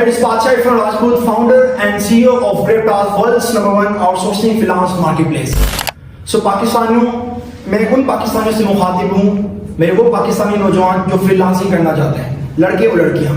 That is Badsha Irfan Rajput, founder and CEO of GripTask, world's #1 outsourcing finance marketplace. So पाकिस्तानियों, मैं उन पाकिस्तानियों से मुखातिब हूँ, मेरे वो पाकिस्तानी नौजवान जो फ्रीलांसिंग करना चाहते हैं, लड़के और लड़कियाँ।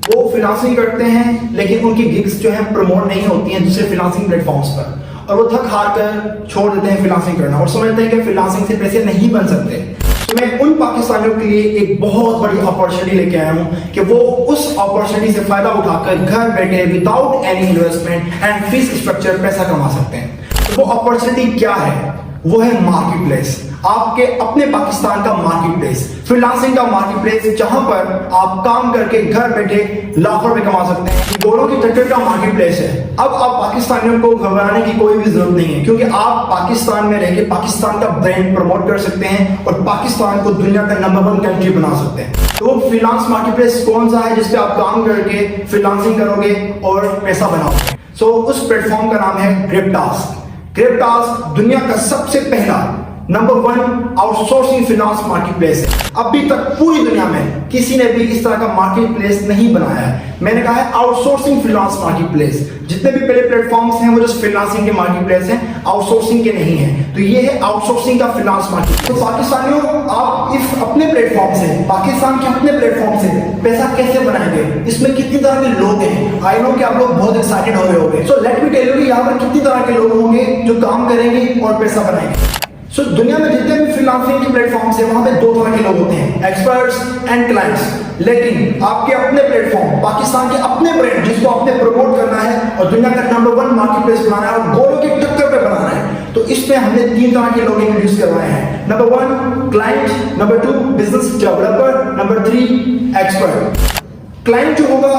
वो फ्रीलांसिंग करते हैं लेकिन उनकी गिग्स जो है प्रमोट नहीं होती हैं दूसरे फ्रीलांसिंग प्लेटफॉर्म्स पर, और वो थक हार कर छोड़ देते हैं फ्रीलांसिंग करना और समझते हैं कि फ्रीलांसिंग से पैसे नहीं बन सकते। तो मैं उन पाकिस्तानियों के लिए एक बहुत बड़ी अपॉर्चुनिटी लेके आया हूँ कि वो उस अपॉर्चुनिटी से फायदा उठाकर घर बैठे without any investment and fees structure पैसा कमा सकते हैं। तो वो अपॉर्चुनिटी क्या है? वो है मार्केट प्लेस, आपके अपने पाकिस्तान का मार्केट प्लेस, फ्रीलांसिंग का मार्केट प्लेस, जहां पर आप काम करके घर बैठे लाखों रुपए कमा सकते हैं। दोनों की टक्कर का मार्केट प्लेस है। अब आप पाकिस्तानियों को घबराने की कोई भी जरूरत नहीं है, क्योंकि आप पाकिस्तान में रहकर पाकिस्तान का ब्रांड प्रमोट कर सकते हैं और पाकिस्तान को दुनिया का #1 कंट्री बना सकते हैं। तो फ्रीलांस मार्केट प्लेस कौन सा है जिसपे आप काम करके फ्रीलांसिंग करोगे और पैसा बनाओगे? सो उस प्लेटफॉर्म का नाम है GripTask। GripTask दुनिया का सबसे पहला #1 आउटसोर्सिंग फाइनेंस मार्केटप्लेस है। अभी तक पूरी दुनिया में किसी ने भी इस तरह का मार्केटप्लेस नहीं बनाया है। मैंने कहा है आउटसोर्सिंग फाइनेंस मार्केटप्लेस। जितने भी पहले प्लेटफॉर्म्स हैं वो जस्ट फ्रीलांसिंग के मार्केटप्लेस हैं, आउटसोर्सिंग के नहीं है। तो ये है आउटसोर्सिंग का फाइनेंस मार्केट। तो पाकिस्तानियों, आप इस अपने प्लेटफॉर्म से, पाकिस्तान के अपने प्लेटफॉर्म से पैसा कैसे बनाएंगे? इसमें कितनी तरह के लोग हैं? आई नो कि आप लोग बहुत एक्साइटेड हो रहे होंगे। So let me tell you कि यहाँ पर कितनी तरह के लोग होंगे जो काम करेंगे और पैसा बनाएंगे। सो दुनिया में जितने भी फ्रीलांसिंग के प्लेटफॉर्म्स हैं वहां पे दो तरह के लोग होते हैं, एक्सपर्ट्स एंड क्लाइंट्स। लेकिन आपके अपने प्लेटफॉर्म, पाकिस्तान के अपने ब्रांड जिसको आपने प्रमोट करना है और दुनिया का #1 मार्केटप्लेस बनाना है और गोलों की टक्कर पे बनाना है, तो इसमें हमने 3 तरह के लोग इंट्रोड्यूस करवाए हैं। #1 client, #2 business developer, #3 expert. Client जो होगा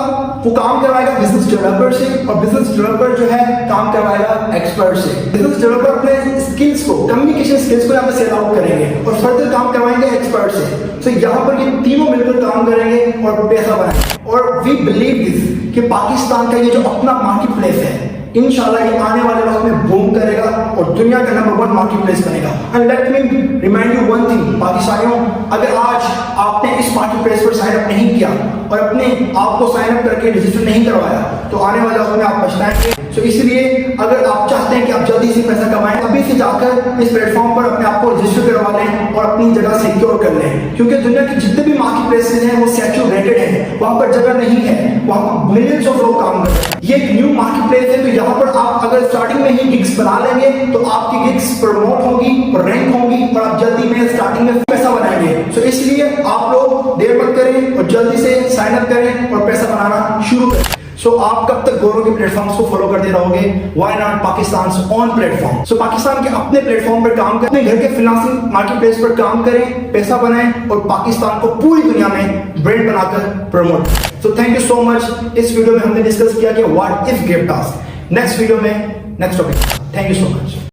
वो काम करवाएगा बिजनेस डेवलपर से, और बिजनेस डेवलपर जो है काम करवाएगा एक्सपर्ट से। बिजनेस डेवलपर अपने स्किल्स को, कम्युनिकेशन स्किल्स को यहाँ पे सेल आउट करेंगे और फर्दर काम करवाएंगे एक्सपर्ट से। तो यहाँ पर ये तीनों मिलकर काम करेंगे और पैसा बनाएंगे। और वी बिलीव दिस कि पाकिस्तान का ये जो अपना मार्केट प्लेस है, इंशाल्लाह ये आने वाले वक्त में बूम करेगा और दुनिया का #1 मार्केटप्लेस बनेगा। And let me remind you one thing, पाकिस्तानियों, अगर आज आपने इस मार्केटप्लेस पर साइन अप नहीं किया और अपने आप को साइन अप करके रजिस्टर नहीं करवाया, तो आने वाले वक्त में आप पछताएंगे। तो इसलिए अगर आप चाहते हैं कि आप जल्दी से पैसा कमाएं, अभी से जाकर इस प्लेटफॉर्म पर अपने आप को रजिस्टर करवा लें और अपनी जगह सिक्योर कर लें, क्योंकि दुनिया के जितने भी मार्केटप्लेसेस हैं वो सैचुरेटेड हैं, वहां पर जगह नहीं है, वहां मिलियंस ऑफ लोग काम कर रहे हैं। ये एक न्यू मार्केटप्लेस है, तो यहाँ पर आप अगर स्टार्टिंग में ही गिग्स बना लेंगे तो आपकी गिग्स प्रमोट होगी और रैंक होगी और आप जल्दी में स्टार्टिंग में पैसा बनाएंगे। तो इसलिए आप लोग देर मत करें और जल्दी से साइन अप करें और पैसा बनाना शुरू करें। सो आप कब तक गोरों के प्लेटफॉर्म्स को फॉलो करते रहोगे? Why not Pakistan on platform? So Pakistan के अपने प्लेटफॉर्म पर काम करें, अपने घर के फ्रीलांसिंग मार्केटप्लेस पर काम करें, पैसा बनाएं और पाकिस्तान को पूरी दुनिया में ब्रांड बनाकर प्रमोट करें। So thank you so much. इस वीडियो में हमने डिस्कस किया कि what is GripTask। Next video में next topic. Thank you so much.